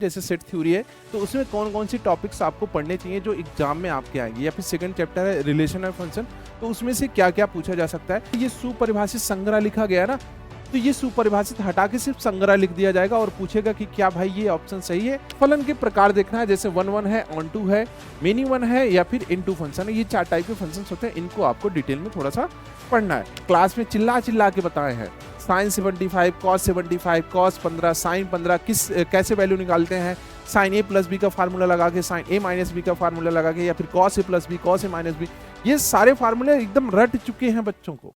जैसे set theory है तो उसमें कौन कौन सी टॉपिक्स आपको पढ़ने चाहिए जो एग्जाम में आपके आएंगे, या फिर सेकंड चैप्टर है रिलेशन और फंक्शन, तो उसमें से क्या क्या पूछा जा सकता है। ये सुपरिभाषित संग्रह लिखा गया है ना, तो ये सुपरिभाषित हटा के सिर्फ संग्रह लिख दिया जाएगा और पूछेगा कि क्या भाई ये ऑप्शन सही है। फलन के प्रकार देखना है, जैसे 1 है, ऑन 2 है, मेनी 1 है या फिर इनटू फंक्शन है। ये 4 टाइप के फंक्शन होते हैं, इनको आपको डिटेल में थोड़ा सा पढ़ना है। क्लास में चिल्ला चिल्ला के बताए हैं साइन 75, कॉस 75, कॉस 15, साइन 15 कैसे वैल्यू निकालते हैं, साइन ए प्लस बी का फार्मूला लगा के, साइन ए माइनस बी का फार्मूला लगा के, या फिर cos A plus B, cos A minus b. ये सारे फार्मूले एकदम रट चुके हैं बच्चों को।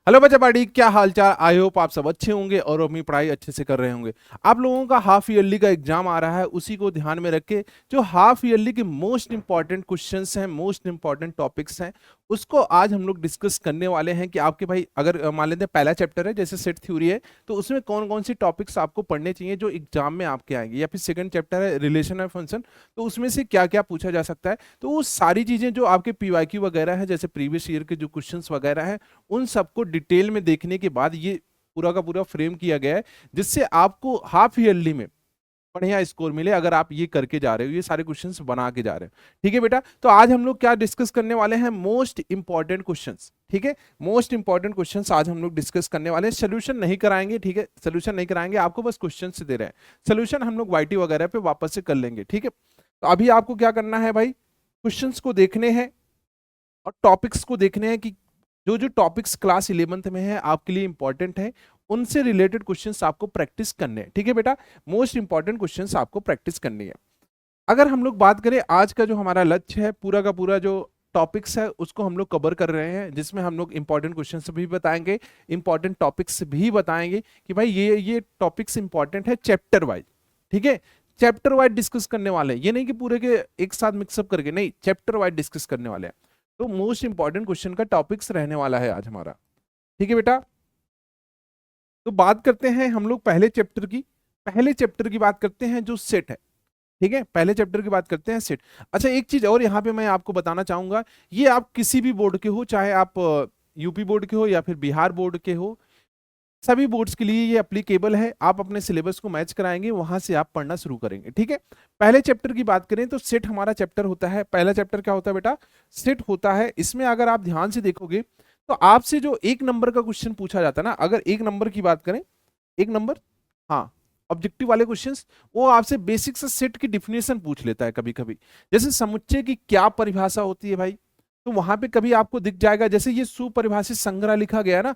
हेलो बच्चा पार्टी, क्या हालचाल। आई होप आप सब अच्छे होंगे और अपनी पढ़ाई अच्छे से कर रहे होंगे। आप लोगों का हाफ ईयरली का एग्जाम आ रहा है, उसी को ध्यान में रख के जो हाफ ईयरली के मोस्ट इंपॉर्टेंट क्वेश्चंस हैं, मोस्ट इंपॉर्टेंट टॉपिक्स हैं, उसको आज हम लोग डिस्कस करने वाले हैं। कि आपके भाई अगर मान लेते हैं पहला चैप्टर है जैसे सेट थ्योरी है, तो उसमें कौन कौन सी टॉपिक्स आपको पढ़ने चाहिए जो एग्जाम में आपके आएंगे, या फिर सेकंड चैप्टर है रिलेशन और फंक्शन, तो उसमें से क्या क्या पूछा जा सकता है। तो वो सारी चीजें जो आपके पीवाईक्यू वगैरह है, जैसे प्रीवियस ईयर के जो क्वेश्चन वगैरह है, उन सबको डिटेल में देखने के बाद ये पूरा का पूरा फ्रेम किया गया है, जिससे आपको हाफ ईयरली में बढ़िया स्कोर मिले अगर आप ये करके जा रहे हो, ये सारे क्वेश्चंस बना के जा रहे हो। ठीक है बेटा, तो आज हम लोग क्या डिस्कस करने वाले हैं, मोस्ट इंपॉर्टेंट क्वेश्चंस। ठीक है, मोस्ट इंपॉर्टेंट क्वेश्चंस आज हम लोग डिस्कस करने वाले हैं। सोल्यूशन नहीं कराएंगे, ठीक है, सोल्यूशन नहीं कराएंगे, आपको बस क्वेश्चन से दे रहे हैं। सोल्यूशन हम लोग वाईटी वगैरह पे वापस से कर लेंगे। ठीक है, तो अभी आपको क्या करना है भाई, क्वेश्चन को देखने हैं और टॉपिक्स को देखने हैं कि जो जो टॉपिक्स क्लास 11th में है आपके लिए इंपॉर्टेंट है, उनसे रिलेटेड क्वेश्चंस आपको प्रैक्टिस करने हैं। ठीक है बेटा, मोस्ट इंपॉर्टेंट क्वेश्चंस आपको प्रैक्टिस करनी है। अगर हम लोग बात करें आज का जो हमारा लक्ष्य है, पूरा का पूरा जो टॉपिक्स है उसको हम लोग कवर कर रहे हैं, जिसमें हम लोग इंपॉर्टेंट क्वेश्चंस भी बताएंगे, इंपॉर्टेंट टॉपिक्स भी बताएंगे कि भाई ये टॉपिक्स इंपॉर्टेंट है चैप्टर वाइज। ठीक है, चैप्टर वाइज डिस्कस करने वाले हैं, ये नहीं कि पूरे के एक साथ मिक्सअप करके, नहीं, चैप्टर वाइज डिस्कस करने वाले हैं। तो मोस्ट इंपॉर्टेंट क्वेश्चन का टॉपिक्स रहने वाला है आज हमारा। ठीक है बेटा, तो बात करते हैं हम लोग पहले चैप्टर की। पहले चैप्टर की बात करते हैं जो सेट है। ठीक है, पहले चैप्टर की बात करते हैं सेट। अच्छा, एक चीज और यहाँ पे मैं आपको बताना चाहूंगा, ये आप किसी भी बोर्ड के हो, चाहे आप यूपी बोर्ड के हो या फिर बिहार बोर्ड के हो, सभी बोर्ड्स के लिए ये एप्लीकेबल है। आप अपने सिलेबस को मैच कराएंगे, वहां से आप पढ़ना शुरू करेंगे। ठीक है, पहले चैप्टर की बात करें तो सेट हमारा चैप्टर होता है। पहला चैप्टर क्या होता है बेटा, सेट होता है। इसमें अगर आप ध्यान से देखोगे तो आपसे जो 1 नंबर का क्वेश्चन पूछा जाता है ना, अगर 1 नंबर की बात करें, 1 नंबर, हाँ, ऑब्जेक्टिव वाले क्वेश्चंस, वो आपसे बेसिक से सेट की डिफिनेशन पूछ लेता है कभी कभी। जैसे समुच्चय की क्या परिभाषा होती है भाई, तो वहां पे कभी आपको दिख जाएगा, जैसे ये सुपरिभाषित संग्रह लिखा गया है ना,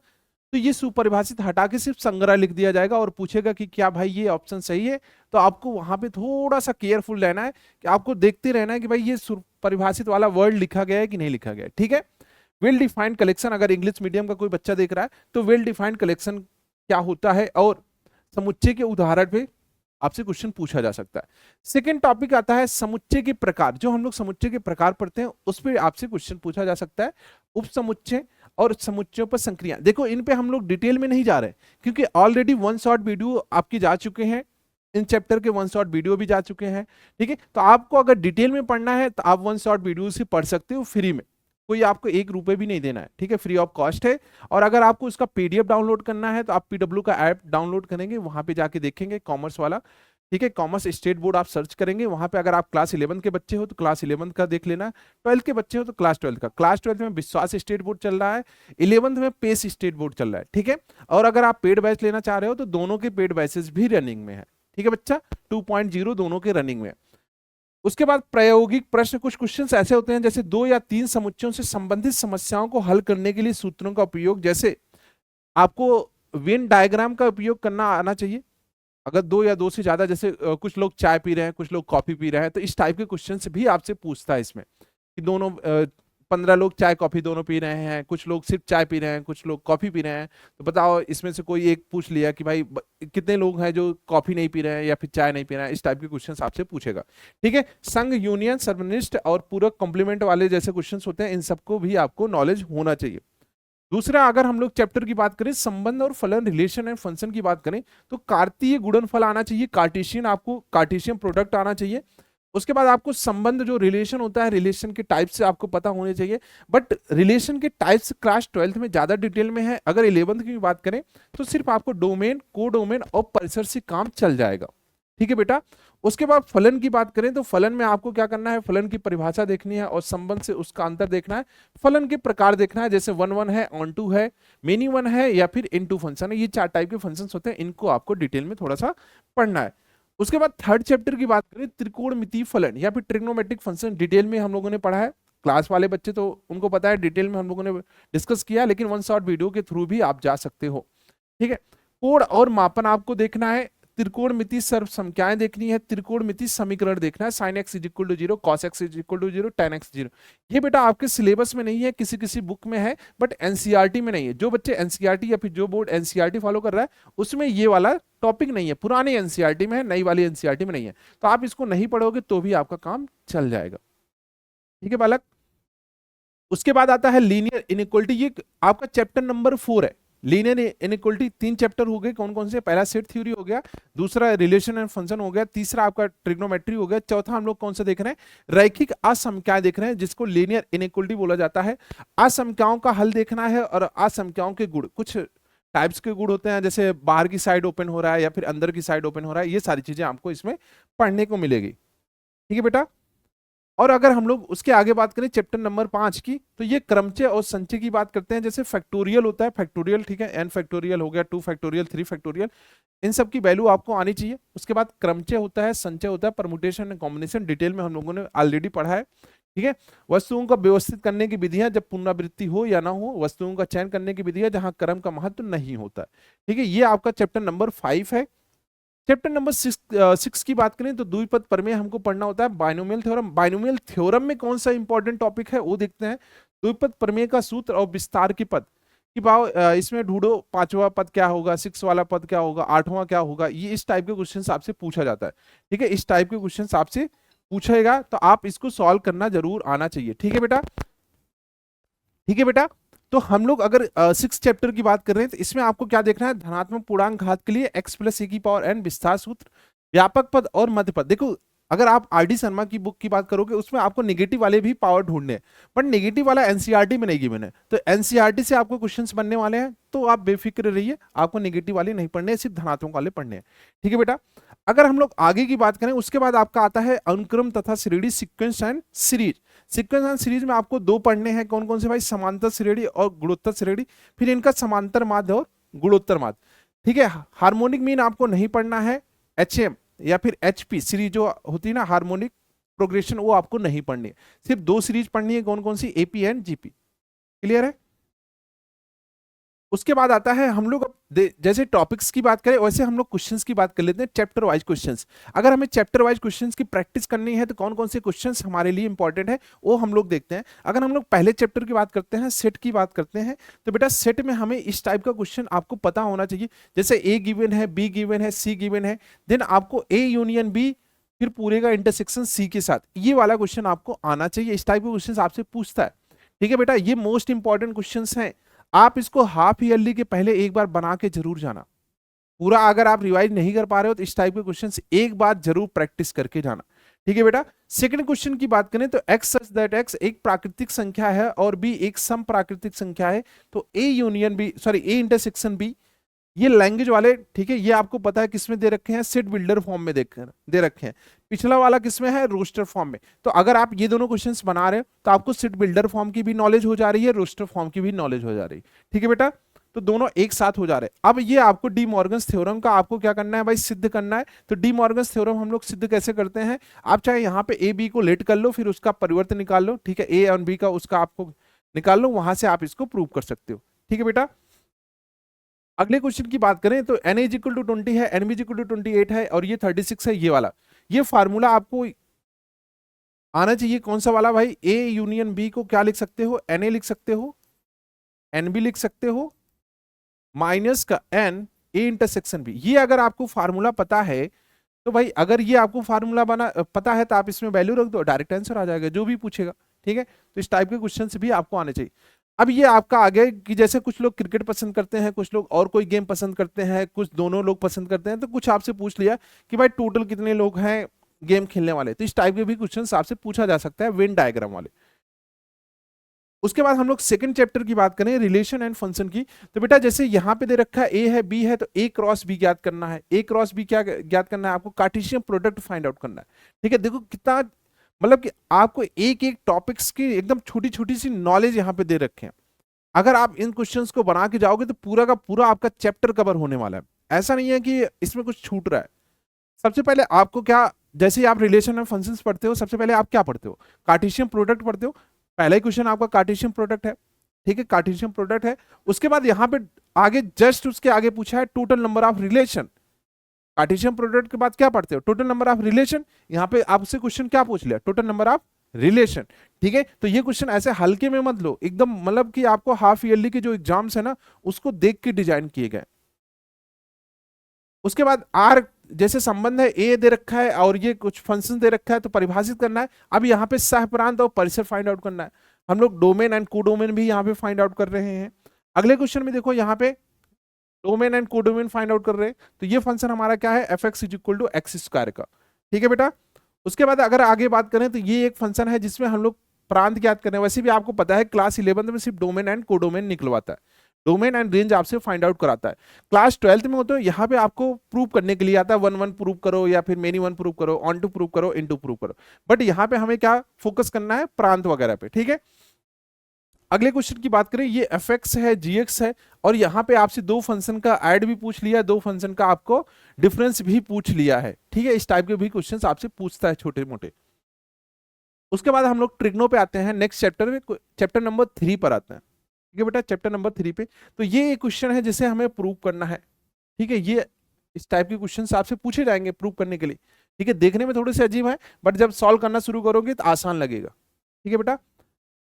तो ये सुपरिभाषित हटा के सिर्फ संग्रह लिख दिया जाएगा और पूछेगा कि क्या भाई ये ऑप्शन सही है। तो आपको वहां पे थोड़ा सा केयरफुल रहना है कि आपको देखते रहना है कि भाई ये सुपरिभाषित वाला वर्ड लिखा गया है कि नहीं लिखा गया है। ठीक है, वेल डिफाइंड कलेक्शन, अगर इंग्लिश मीडियम का कोई बच्चा देख रहा है तो वेल डिफाइंड कलेक्शन क्या होता है, और समुच्चय के उदाहरण पे आपसे क्वेश्चन पूछा जा सकता है। सेकंड टॉपिक आता है समुच्चय के प्रकार। जो हम लोग समुच्चय के प्रकार पढ़ते हैं उस पर आपसे क्वेश्चन पूछा जा सकता है। उप समुच्चय और समुच्चयों पर संक्रिया, देखो इन पे हम लोग डिटेल में नहीं जा रहे क्योंकि ऑलरेडी 1 शॉर्ट वीडियो आपकी जा चुके हैं, इन चैप्टर के 1 शॉर्ट वीडियो भी जा चुके हैं। ठीक है, तो आपको अगर डिटेल में पढ़ना है तो आप 1 शॉर्ट वीडियो से पढ़ सकते हो फ्री में, कोई आपको 1 रुपए भी नहीं देना है। ठीक है, फ्री ऑफ कॉस्ट है। और अगर आपको उसका पीडीएफ डाउनलोड करना है तो आप पीडब्ल्यू का ऐप डाउनलोड करेंगे, वहां पे जाके देखेंगे कॉमर्स वाला। ठीक है, कॉमर्स स्टेट बोर्ड आप सर्च करेंगे, वहां पे अगर आप क्लास 11 के बच्चे हो तो क्लास 11 का देख लेना, 12th के बच्चे हो तो क्लास 12 का। क्लास 12 में विश्वास स्टेट बोर्ड चल रहा है, 11th में पेस स्टेट बोर्ड चल रहा है। ठीक है, और अगर आप पेड बैच लेना चाह रहे हो तो दोनों के पेड बैचेस भी रनिंग में है। ठीक है बच्चा, 2.0 दोनों के रनिंग में। उसके बाद प्रायोगिक प्रश्न, कुछ क्वेश्चंस ऐसे होते हैं जैसे 2 या 3 समुच्चयों से संबंधित समस्याओं को हल करने के लिए सूत्रों का उपयोग, जैसे आपको वेन डायग्राम का उपयोग करना आना चाहिए। अगर 2 या 2 से ज्यादा, जैसे कुछ लोग चाय पी रहे हैं, कुछ लोग कॉफी पी रहे हैं, तो इस टाइप के क्वेश्चन भी आपसे पूछता है इसमें कि दोनों 15 लोग चाय कॉफी दोनों पी रहे हैं, कुछ लोग सिर्फ चाय पी रहे हैं, कुछ लोग कॉफी पी रहे हैं, तो बताओ इसमें से कोई एक पूछ लिया कि भाई कितने लोग हैं जो कॉफी नहीं पी रहे हैं या फिर चाय नहीं पी रहे हैं। इस टाइप के क्वेश्चन आपसे पूछेगा। ठीक है, संघ, यूनियन, सर्वनिष्ठ और पूरक कॉम्प्लीमेंट वाले जैसे क्वेश्चन होते हैं, इन सबको भी आपको नॉलेज होना चाहिए। दूसरा, अगर हम लोग चैप्टर की बात करें, संबंध और फलन, रिलेशन एंड फंक्शन की बात करें, तो कार्तीय गुणनफल आना चाहिए, कार्टेशियन, आपको कार्टेशियन प्रोडक्ट आना चाहिए। उसके बाद आपको संबंध, जो रिलेशन होता है, रिलेशन के टाइप्स से आपको पता होने चाहिए। बट रिलेशन के टाइप्स क्लास 12th में ज्यादा डिटेल में है। अगर 11th की बात करें तो सिर्फ आपको डोमेन, कोडोमेन और परिसर से काम चल जाएगा। ठीक है बेटा। उसके बाद फलन की बात करें तो फलन में आपको क्या करना है, फलन की परिभाषा देखनी है और संबंध से उसका अंतर देखना है। फलन के प्रकार देखना है, जैसे वन वन है, ऑन टू है, मेनी वन है या फिर इनटू फंक्शन है। ये 4 टाइप के फंक्शन होते हैं, इनको आपको डिटेल में थोड़ा सा पढ़ना है। उसके बाद थर्ड चैप्टर की बात करें, त्रिकोणमितीय फलन या फिर ट्रिग्नोमेट्रिक फंक्शन, डिटेल में हम लोगों ने पढ़ा है। क्लास वाले बच्चे तो उनको पता है, डिटेल में हम लोगों ने डिस्कस किया, लेकिन वन शॉट वीडियो के थ्रू भी आप जा सकते हो। ठीक है। कोण और मापन आपको देखना है, त्रिकोणमिति सर्व संख्याएं देखनी है, त्रिकोणमिति समीकरण देखना है, sin x is equal to 0, cos x is equal to 0, tan x 0। ये बेटा आपके सिलेबस में नहीं है, किसी किसी बुक में है, बट एनसीईआरटी में नहीं है। जो बच्चे एनसीईआरटी या फिर जो बोर्ड एनसीईआरटी फॉलो कर रहा है उसमें ये वाला टॉपिक नहीं है, पुराने एनसीईआरटी में है, नई वाली एनसीईआरटी में नहीं है। तो आप इसको नहीं पढ़ोगे तो भी आपका काम चल जाएगा। ठीक है बालक। उसके बाद आता है लीनियर इनइक्वलिटी, ये आपका चैप्टर नंबर 4 है। लीनियर इनइक्वलिटी 3 चैप्टर हो गए, कौन कौन से? पहला सेट थ्योरी हो गया, दूसरा रिलेशन एंड फंक्शन हो गया, तीसरा आपका ट्रिग्नोमेट्री हो गया, चौथा हम लोग कौन सा देख रहे हैं? रैखिक असमख्याएं देख रहे हैं, जिसको लीनियर इनइक्वलिटी बोला जाता है। असमख्याओं का हल देखना है और असमख्याओं के गुण, कुछ टाइप्स के गुण होते हैं, जैसे बाहर की साइड ओपन हो रहा है या फिर अंदर की साइड ओपन हो रहा है, ये सारी चीजें आपको इसमें पढ़ने को मिलेगी। ठीक है बेटा। और अगर हम लोग उसके आगे बात करें चैप्टर नंबर 5 की, तो ये क्रमचय और संचय की बात करते हैं। जैसे फैक्टोरियल होता है, फैक्टोरियल, ठीक है, एन फैक्टोरियल हो गया, 2 फैक्टोरियल, 3 फैक्टोरियल, इन सब की वैल्यू आपको आनी चाहिए। उसके बाद क्रमचय होता है, संचय होता है, परमुटेशन एंड कॉम्बिनेशन, डिटेल में हम लोगों ने ऑलरेडी पढ़ा है। ठीक है। वस्तुओं का व्यवस्थित करने की विधियां, जब पुनरावृत्ति हो या ना हो, वस्तुओं का चयन करने की विधियां, जहां क्रम का महत्व नहीं होता। ठीक है, ये आपका चैप्टर नंबर 5 है। चैप्टर नंबर 6 की बात करें तो द्विपद प्रमेय हमको पढ़ना होता है। बाइनोमियल थ्योरम, बाइनोमियल थ्योरम में कौन सा इंपॉर्टेंट टॉपिक है वो देखते हैं। द्विपद प्रमेय का सूत्र और विस्तार की पद कि भाव, इसमें ढूंढो 5वां पद क्या होगा, 6 वाला पद क्या होगा, 8वां क्या होगा, ये इस टाइप के क्वेश्चन आपसे पूछा जाता है। ठीक है, इस टाइप के क्वेश्चन आपसे पूछेगा, तो आप इसको सॉल्व करना जरूर आना चाहिए। ठीक है बेटा। ठीक है बेटा। तो हम लोग अगर 6 चैप्टर की बात कर रहे हैं तो इसमें आपको क्या देखना है? धनात्मक पूर्णांक घात के लिए x प्लस ए की पावर n, विस्तार सूत्र, व्यापक पद और मध्य पद। देखो, अगर आप आर डी शर्मा की बुक की बात करोगे उसमें आपको नेगेटिव वाले भी पावर ढूंढने हैं, बट नेगेटिव वाला एनसीईआरटी में नहीं गिवन है। तो एनसीईआरटी से आपको क्वेश्चंस बनने वाले हैं, तो आप बेफिक्र रहिए, आपको नेगेटिव वाले नहीं पढ़ने हैं, सिर्फ धनात्मक वाले पढ़ने हैं। ठीक है बेटा। अगर हम लोग आगे की बात करें, उसके बाद आपका आता है अनुक्रम तथा श्रेणी, sequence and series. Sequence and series में आपको 2 पढ़ने हैं, कौन कौन से भाई? समांतर श्रेणी और गुणोत्तर श्रेणी, फिर इनका समांतर माध्य और गुणोत्तर माध्य। ठीक है। हार्मोनिक मीन आपको नहीं पढ़ना है, एचएम या फिर एचपी सीरीज जो होती है ना, हार्मोनिक प्रोग्रेशन, वो आपको नहीं पढ़नी है। सिर्फ 2 सीरीज पढ़नी है, कौन कौन सी? AP and GP. क्लियर है। उसके बाद आता है हम लोग जैसे टॉपिक्स की बात करें वैसे हम लोग क्वेश्चंस की बात कर लेते हैं, चैप्टर वाइज क्वेश्चंस। अगर हमें चैप्टर वाइज क्वेश्चंस की प्रैक्टिस करनी है तो कौन कौन से क्वेश्चंस हमारे लिए इंपॉर्टेंट है वो हम लोग देखते हैं। अगर हम लोग पहले चैप्टर की बात करते हैं, सेट की बात करते हैं, तो बेटा सेट में हमें इस टाइप का क्वेश्चन आपको पता होना चाहिए। जैसे ए गिवन है, बी गिवन है, सी गिवन है, देन आपको ए यूनियन बी, फिर पूरे का इंटरसेक्शन सी के साथ, ये वाला क्वेश्चन आपको आना चाहिए। इस टाइप के क्वेश्चन आपसे पूछता है। ठीक है बेटा, ये मोस्ट इंपॉर्टेंट क्वेश्चन हैं। आप इसको हाफ ईयरली के पहले एक बार बना के जरूर जाना। पूरा अगर आप रिवाइज नहीं कर पा रहे हो तो इस टाइप के क्वेश्चंस एक बार जरूर प्रैक्टिस करके जाना। ठीक है बेटा। सेकंड क्वेश्चन की बात करें तो x सच दैट x एक प्राकृतिक संख्या है और b एक सम प्राकृतिक संख्या है, तो a union b, sorry a intersection b, ये लैंग्वेज वाले, ठीक है, ये आपको पता है किसमें दे रखे हैं? सेट बिल्डर फॉर्म में दे रखे हैं। पिछला वाला किसमें है? रोस्टर फॉर्म में। तो अगर आप ये दोनों क्वेश्चंस बना रहे हो तो आपको सेट बिल्डर फॉर्म की भी नॉलेज हो जा रही है, रोस्टर फॉर्म की भी नॉलेज हो जा रही है। ठीक है बेटा, तो दोनों एक साथ हो जा रहे हैं। अब ये आपको डी मॉर्गन्स थ्योरम का आपको क्या करना है भाई? सिद्ध करना है। तो डी मॉर्गन्स थ्योरम हम लोग सिद्ध कैसे करते हैं? आप चाहे यहाँ पे ए बी को लेट कर लो, फिर उसका परिवर्तन निकाल लो, ठीक है, ए और बी का उसका आपको निकाल लो, वहां से आप इसको प्रूव कर सकते हो। ठीक है बेटा। अगले क्वेश्चन की बात करें तो एन इज इक्वल टू 20 है, n B is equal to 28 है और ये 36 है, ये वाला, ये फार्मूला आपको आना चाहिए। कौन सा वाला भाई? ए यूनियन बी को क्या लिख सकते हो? एन ए लिख सकते हो, एन बी लिख सकते हो, माइनस का एन ए इंटरसेक्शन बी। ये अगर आपको फार्मूला पता है तो भाई, अगर ये आपको फार्मूला बना पता है तो आप इसमें वैल्यू रख दो, डायरेक्ट आंसर आ जाएगा जो भी पूछेगा। ठीक है, तो इस टाइप के क्वेश्चन भी आपको आने चाहिए। अब ये आपका आगे कि जैसे कुछ लोग क्रिकेट पसंद करते हैं, कुछ लोग और कोई गेम पसंद करते हैं, कुछ दोनों लोग पसंद करते हैं, तो कुछ आपसे पूछ लिया कि भाई टोटल कितने लोग हैं गेम खेलने वाले, तो इस टाइप के भी क्वेश्चन आपसे पूछा जा सकता है वेन डायग्राम वाले। उसके बाद हम लोग सेकंड चैप्टर की बात करें, रिलेशन एंड फंक्शन की। तो बेटा जैसे यहाँ पे दे रखा है ए है बी है, तो ए क्रॉस बी ज्ञात करना है। ए क्रॉस बी क्या ज्ञात करना है आपको? कार्टेशियन प्रोडक्ट फाइंड आउट करना है। ठीक है, देखो कितना मतलब कि आपको एक एक टॉपिक्स की एकदम छोटी छोटी सी नॉलेज यहाँ पे दे रखे हैं। अगर आप इन क्वेश्चंस को बना के जाओगे तो पूरा का पूरा आपका चैप्टर कवर होने वाला है। ऐसा नहीं है कि इसमें कुछ छूट रहा है। सबसे पहले आपको क्या, जैसे ही आप रिलेशन एंड फंक्शंस पढ़ते हो, सबसे पहले आप क्या पढ़ते हो? कार्टेशियन प्रोडक्ट पढ़ते हो। पहला ही क्वेश्चन आपका कार्टेशियन प्रोडक्ट है। ठीक है, कार्टेशियन प्रोडक्ट है। उसके बाद यहाँ पे आगे जस्ट उसके आगे पूछा है total number of relation. Cartesian product के बाद क्या पढ़ते हो? Total number of relation. यहाँ पे आपसे क्वेश्चन क्या पूछ लिया? Total number of relation. ठीक है, तो ये क्वेश्चन ऐसे हल्के में मत लो, एकदम मतलब कि आपको हाफ ईयरली के जो एग्जाम्स है ना, उसको देख के डिजाइन किए गए। उसके बाद आर जैसे संबंध है, ए दे रखा है और ये कुछ फंक्शन दे रखा है, तो परिभाषित करना है। अब यहाँ पे सह प्रांत और परिसर फाइंड आउट करना है। हम लोग डोमेन एंड कोडोमेन भी यहाँ पे फाइंड आउट कर रहे हैं। अगले क्वेश्चन में देखो, यहाँ पे domain and codomain find out कर रहे हैं। तो ये फंक्शन हमारा क्या है? F x is equal to x square का। ठीक है बेटा। उसके बाद अगर आगे बात करें तो ये एक फंक्शन है जिसमें हम लोग प्रांत ज्ञात करने हैं। वैसे भी आपको पता है क्लास 11 में सिर्फ डोमेन एंड कोडोमेन निकलवाता है, डोमेन एंड रेंज आपसे फाइंड आउट कराता है। क्लास 12 में होते हो, यहाँ पे आपको प्रूव करने के लिए आता है, 1 1 प्रूव करो या फिर मेनी 1 प्रूव करो, ऑन टू प्रूव करो, इन टू प्रूव करो। बट यहाँ पे हमें क्या फोकस करना है? प्रांत वगैरह पे। ठीक है, अगले क्वेश्चन की बात करें, ये एफ एक्स है जी एक्स है, और यहाँ पे आपसे दो फंक्शन का ऐड भी पूछ लिया, दो फंक्शन का आपको डिफरेंस भी पूछ लिया है। ठीक है, इस टाइप के भी क्वेश्चन आपसे पूछता है छोटे मोटे। उसके बाद हम लोग ट्रिग्नो पे आते हैं, नेक्स्ट चैप्टर में, चैप्टर नंबर 3 पर आते हैं। ठीक है बेटा, चैप्टर नंबर 3 पे तो ये एक क्वेश्चन है जिसे हमें प्रूव करना है। ठीक है, ये इस टाइप के क्वेश्चन आपसे पूछे जाएंगे प्रूव करने के लिए। ठीक है, देखने में थोड़े से अजीब है, बट जब सॉल्व करना शुरू करोगे तो आसान लगेगा। ठीक है बेटा,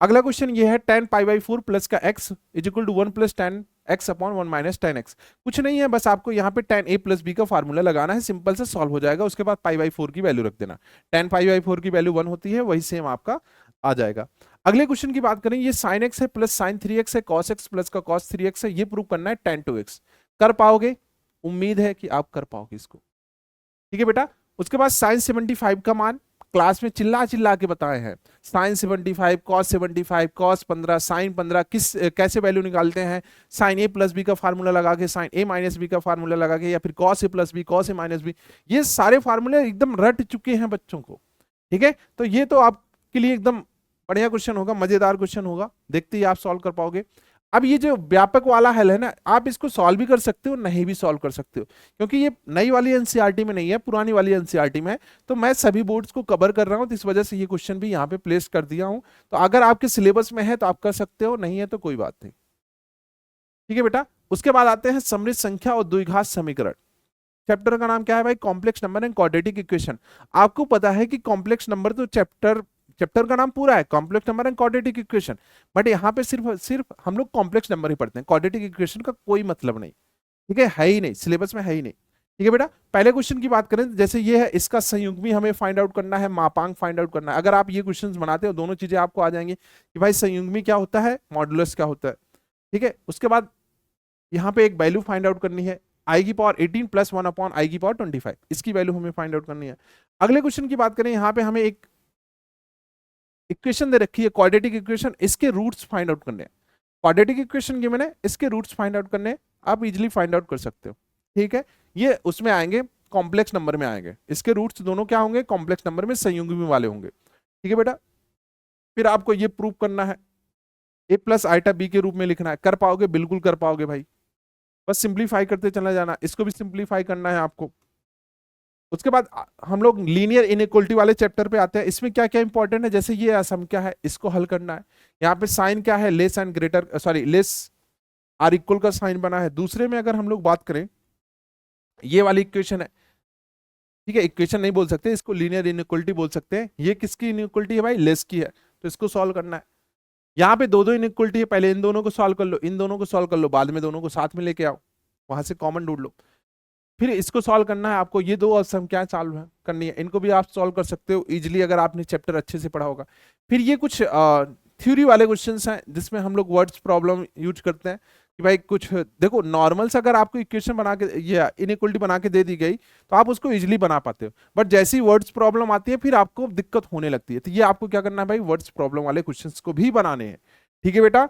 अगला क्वेश्चन ये है, tan पाई बाई 4 प्लस का x is equal to 1 plus tan x upon 1 minus tan x। कुछ नहीं है, बस आपको यहाँ पे tan a प्लस बी का फार्मूला लगाना है, सिंपल से सॉल्व हो जाएगा। उसके बाद पाई बाई 4 की वैल्यू रख देना, tan पाई बाई 4 की वैल्यू 1 होती है, वही सेम आपका आ जाएगा। अगले क्वेश्चन की बात करें, ये sin x है प्लस sin 3x है, cos x प्लस का cos 3x है, ये प्रूव करना है tan 2x। कर पाओगे? उम्मीद है कि आप कर पाओगे इसको। ठीक है बेटा, उसके बाद sin 75 का मान क्लास में चिल्ला चिल्ला के बताए हैं। sin 75, cos 75, cos 15, sin 15 कैसे वैल्यू निकालते हैं? sin a प्लस बी का फार्मूला लगा के, sin a माइनस बी का फार्मूला लगा के, या फिर cos a plus b, cos a minus b. ये सारे फार्मूले एकदम रट चुके हैं बच्चों को। ठीक है, तो ये तो आपके लिए एकदम बढ़िया क्वेश्चन होगा, मजेदार क्वेश्चन होगा, देखते ही आप सॉल्व कर पाओगे। अब ये जो व्यापक वाला हल है ना, आप इसको सॉल्व भी कर सकते हो, नहीं भी सॉल्व कर सकते हो, क्योंकि ये नई वाली एनसीईआरटी में नहीं है, पुरानी वाली एनसीईआरटी में है। तो मैं सभी बोर्ड्स को कवर कर रहा हूं, तो इस वजह से ये क्वेश्चन भी यहाँ पे प्लेस कर दिया हूं। तो अगर आपके सिलेबस में है तो आप कर सकते हो, नहीं है तो कोई बात नहीं। ठीक है बेटा, उसके बाद आते हैं समृद्ध संख्या और द्विघात समीकरण। चैप्टर का नाम क्या है भाई? Complex number and quadratic equation. आपको पता है कि कॉम्प्लेक्स नंबर तो चैप्टर का नाम पूरा है complex number and quadratic equation, but यहाँ पे सिर्फ हम लोग कॉम्प्लेक्स नंबर ही पढ़ते हैं, क्वाड्रेटिक इक्वेशन का कोई मतलब नहीं। ठीक है ही नहीं, सिलेबस में है ही नहीं। ठीक है बेटा, पहले क्वेश्चन की बात करें, जैसे ये है, इसका संयुग्मी हमें फाइंड आउट करना है, मापांक फाइंड आउट करना है। अगर आप ये क्वेश्चन बनाते हो, दोनों चीजें आपको आ जाएंगी कि भाई संयुग्मी क्या होता है, मॉडुलस क्या होता है। ठीक है, उसके बाद यहाँ पे एक वैल्यू फाइंड आउट करनी है, आई की पावर 18 प्लस 1 अपॉन आई की पावर 25, इसकी वैल्यू हमें फाइंड आउट करनी है। अगले क्वेश्चन की बात करें, यहाँ पे हमें एक इक्वेशन दे रखी है क्वाड्रेटिक इक्वेशन, इसके रूट्स फाइंड आउट करने हैं। क्वाड्रेटिक इक्वेशन गिवन है, इसके रूट्स फाइंड आउट करने, आप इजीली फाइंड आउट कर सकते हो। ठीक है, ये उसमें आएंगे, कॉम्प्लेक्स नंबर में आएंगे, इसके रूट्स दोनों क्या होंगे? कॉम्प्लेक्स नंबर में संयुग्मी वाले होंगे। ठीक है बेटा, फिर आपको ये प्रूव करना है, ए प्लस आइटा बी के रूप में लिखना है। कर पाओगे? बिल्कुल कर पाओगे भाई, बस सिंप्लीफाई करते चला जाना, इसको भी सिंप्लीफाई करना है आपको। उसके बाद हम लोग लीनियर इनइक्वलिटी वाले चैप्टर पे आते हैं। इसमें क्या क्या इंपॉर्टेंट है, जैसे ये असम क्या है, इसको हल करना है। यहाँ पे साइन क्या है, less and greater, sorry less or equal का साइन बना है। दूसरे में अगर हम लोग बात करें, ये वाली इक्वेशन है, ठीक है, इक्वेशन नहीं बोल सकते इसको, लीनियर इनइक्वलिटी बोल सकते हैं। ये किसकी इनइक्वलिटी है भाई? लेस की है, तो इसको सॉल्व करना है। यहाँ पे दो दो इनइक्वलिटी है, पहले इन दोनों को सॉल्व कर लो, इन दोनों को सॉल्व कर लो, बाद में दोनों को साथ में लेके आओ, वहां से कॉमन ढूंढ लो। फिर इसको सॉल्व करना है आपको, ये दो सम क्या सॉल्व है करनी है, इनको भी आप सॉल्व कर सकते हो इजीली अगर आपने चैप्टर अच्छे से पढ़ा होगा। फिर ये कुछ थ्योरी वाले क्वेश्चंस हैं जिसमें हम लोग वर्ड्स प्रॉब्लम यूज करते हैं कि भाई कुछ देखो, नॉर्मल से अगर आपको इक्वेशन बना के ये इनइक्वलिटी बना के दे दी गई तो आप उसको इजीली बना पाते हो, बट जैसी वर्ड्स प्रॉब्लम आती है फिर आपको दिक्कत होने लगती है। तो ये आपको क्या करना है भाई, वर्ड्स प्रॉब्लम वाले क्वेश्चंस को भी बनाने हैं। ठीक है बेटा।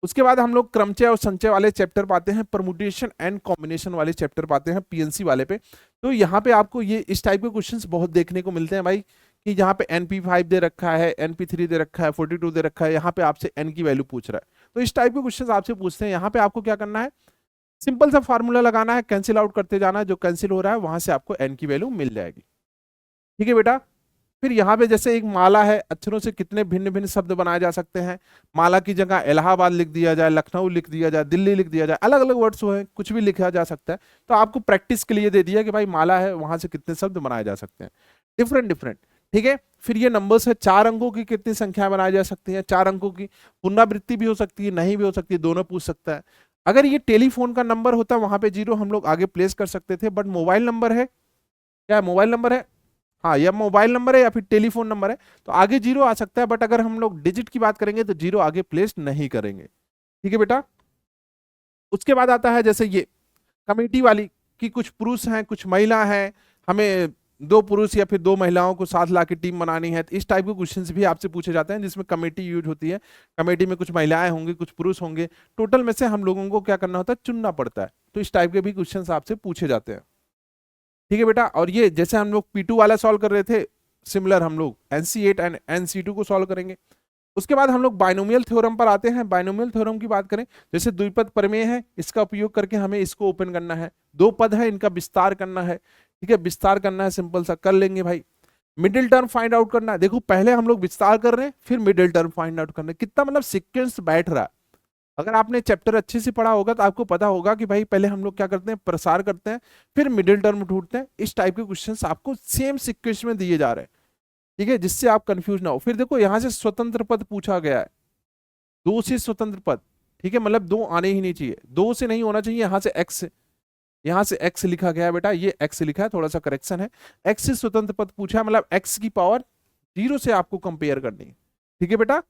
उसके बाद हम लोग क्रमचय और संचय वाले चैप्टर पाते हैं, परमुटेशन एंड कॉम्बिनेशन वाले चैप्टर पाते हैं पीएनसी वाले पे। तो यहाँ पे आपको ये इस टाइप के क्वेश्चंस बहुत देखने को मिलते हैं भाई, कि यहाँ पे NP5 दे रखा है, NP3 दे रखा है, 42 दे रखा है, यहाँ पे आपसे n की वैल्यू पूछ रहा है। तो इस टाइप के क्वेश्चंस आपसे पूछते हैं। यहाँ पे आपको क्या करना है, सिंपल सा फार्मूला लगाना है, कैंसिल आउट करते जाना है, जो कैंसिल हो रहा है वहां से आपको n की वैल्यू मिल जाएगी। ठीक है बेटा। फिर यहाँ पे जैसे एक माला है, अक्षरों से कितने भिन्न भिन्न शब्द बनाए जा सकते हैं। माला की जगह इलाहाबाद लिख दिया जाए, लखनऊ लिख दिया जाए, दिल्ली लिख दिया जाए, अलग अलग वर्ड्स हो, कुछ भी लिखा जा सकता है। तो आपको प्रैक्टिस के लिए दे दिया कि भाई माला है, वहां से कितने शब्द बनाए जा सकते हैं, डिफरेंट डिफरेंट। ठीक है। फिर ये नंबर्स है, 4 अंकों की कितनी संख्या बनाई जा सकती है, 4 अंकों की पुनरावृत्ति भी हो सकती है, नहीं भी हो सकती है, दोनों पूछ सकता है। अगर ये टेलीफोन का नंबर होता वहां पे 0 हम लोग आगे प्लेस कर सकते थे, बट मोबाइल नंबर है, क्या मोबाइल नंबर है, हाँ या मोबाइल नंबर है या फिर टेलीफोन नंबर है, तो आगे 0 आ सकता है। बट अगर हम लोग डिजिट की बात करेंगे तो 0 आगे प्लेस नहीं करेंगे। ठीक है बेटा। उसके बाद आता है जैसे ये कमेटी वाली, कि कुछ पुरुष हैं कुछ महिला हैं, हमें 2 पुरुष या फिर 2 महिलाओं को साथ ला के टीम बनानी है। तो इस टाइप के क्वेश्चंस भी आपसे पूछे जाते हैं, जिसमें कमेटी यूज होती है। कमेटी में कुछ महिलाएं होंगी, कुछ पुरुष होंगे, टोटल में से हम लोगों को क्या करना होता है, चुनना पड़ता है। तो इस टाइप के भी क्वेश्चंस आपसे पूछे जाते हैं। ठीक है बेटा। और ये जैसे हम लोग P2 वाला सॉल्व कर रहे थे, सिमिलर हम लोग NC8 एंड NC2 को सॉल्व करेंगे। उसके बाद हम लोग बाइनोमियल थ्योरम पर आते हैं। बाइनोमियल थ्योरम की बात करें, जैसे द्विपद प्रमेय है, इसका उपयोग करके हमें इसको ओपन करना है। 2 पद है, इनका विस्तार करना है। ठीक है, विस्तार करना है, सिंपल सा कर लेंगे भाई। मिडिल टर्म फाइंड आउट करना है। देखो पहले हम लोग विस्तार कर रहे हैं, फिर मिडिल टर्म फाइंड आउट करना है। कितना मतलब सीक्वेंस बैठ रहा है। अगर आपने चैप्टर अच्छे से पढ़ा होगा तो आपको पता होगा कि भाई पहले हम लोग क्या करते हैं, प्रसार करते हैं, फिर मिडिल टर्म ढूंढते हैं। इस टाइप के क्वेश्चंस आपको सेम सीक्वेंस में दिए जा रहे हैं। ठीक है, जिससे आप कंफ्यूज ना हो। फिर देखो यहाँ से स्वतंत्र पद पूछा गया है, 2 से स्वतंत्र पद। ठीक है, मतलब 2 आने ही नहीं चाहिए, 2 से नहीं होना चाहिए। यहाँ से x लिखा गया है बेटा, ये x लिखा है, थोड़ा सा करेक्शन है। x से स्वतंत्र पद पूछा है, मतलब x की पावर 0 से आपको कंपेयर करनी है। ठीक है बेटा।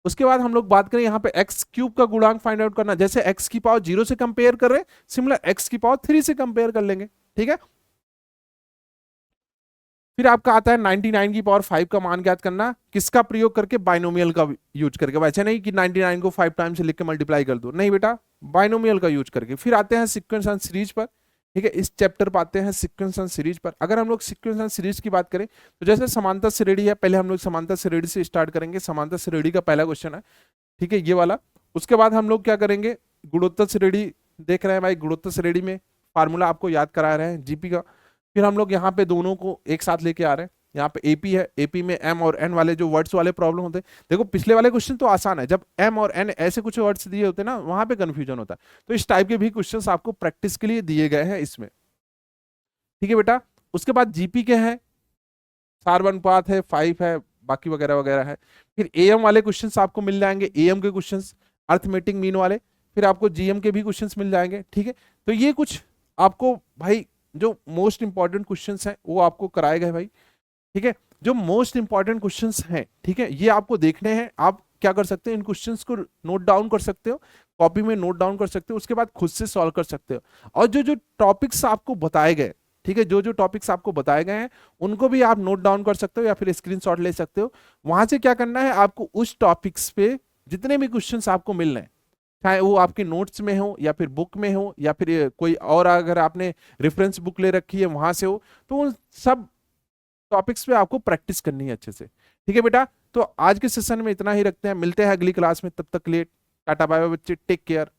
उसके बाद हम लोग बात करें यहाँ पे एक्स क्यूब का गुणांक फाइंड आउट करना। जैसे x की पावर 0 से कंपेयर कर रहे हैं, सिमिलर x की पावर 3 से कंपेयर कर लेंगे। ठीक है। फिर आपका आता है 99 की पावर 5 का मान ज्ञात करना, किसका प्रयोग करके, बाइनोमियल का यूज करके। वैसे नहीं कि 99 को 5 टाइम से लिख के मल्टीप्लाई कर दो, नहीं बेटा, बाइनोमियल का यूज करके। फिर आते हैं सीक्वेंस एंड सीरीज पर। ठीक है, इस चैप्टर पर आते हैं सीक्वेंस एंड सीरीज पर। अगर हम लोग सीक्वेंस एंड सीरीज की बात करें तो जैसे समांतर श्रेणी है, पहले हम लोग समांतर श्रेणी से स्टार्ट करेंगे। समांतर श्रेणी का पहला क्वेश्चन है, ठीक है, ये वाला। उसके बाद हम लोग क्या करेंगे, गुणोत्तर श्रेणी देख रहे हैं भाई। गुणोत्तर श्रेणी में फार्मूला आपको याद करा रहे हैं जीपी का। फिर हम लोग यहाँ पे दोनों को एक साथ लेके आ रहे हैं। यहाँ पे एपी है, एपी में एम और एन वाले जो वर्ड्स वाले प्रॉब्लम होते हैं। देखो पिछले वाले क्वेश्चन तो आसान है, जब एम और एन ऐसे कुछ वर्ड्स दिए होते हैं ना, वहां पे कंफ्यूजन होता है। तो इस टाइप के भी क्वेश्चंस आपको प्रैक्टिस के लिए दिए गए हैं इसमें। ठीक है बेटा। उसके बाद जीपी के हैं, सार पाथ है, 5 है, बाकी वगैरह वगैरह है। फिर एएम वाले क्वेश्चंस आपको मिल जाएंगे, एएम के क्वेश्चंस, अर्थमेटिक मीन वाले। फिर आपको जीएम के भी क्वेश्चंस मिल जाएंगे। ठीक है, तो ये कुछ आपको भाई जो मोस्ट इंपॉर्टेंट क्वेश्चंस हैं वो आपको कराए गए भाई। ठीक है, जो मोस्ट इंपॉर्टेंट क्वेश्चंस हैं, ठीक है, ये आपको देखने हैं। आप क्या कर सकते हैं, इन क्वेश्चंस को नोट डाउन कर सकते हो, कॉपी में नोट डाउन कर सकते हो, उसके बाद खुद से सॉल्व कर सकते हो। और जो जो टॉपिक्स आपको बताए गए, ठीक है, जो जो टॉपिक्स आपको बताए गए हैं उनको भी आप नोट डाउन कर सकते हो या फिर स्क्रीनशॉट ले सकते हो। वहां से क्या करना है, आपको उस टॉपिक्स पे जितने भी क्वेश्चंस आपको मिल रहे हैं, चाहे वो आपके नोट्स में हो या फिर बुक में हो या फिर कोई और अगर आपने रेफरेंस बुक ले रखी है वहां से हो, तो उन सब टॉपिक्स पे आपको प्रैक्टिस करनी है अच्छे से। ठीक है बेटा, तो आज के सेशन में इतना ही रखते हैं, मिलते हैं अगली क्लास में। तब तक के लिए टाटा बाय बाय बच्चे, टेक केयर।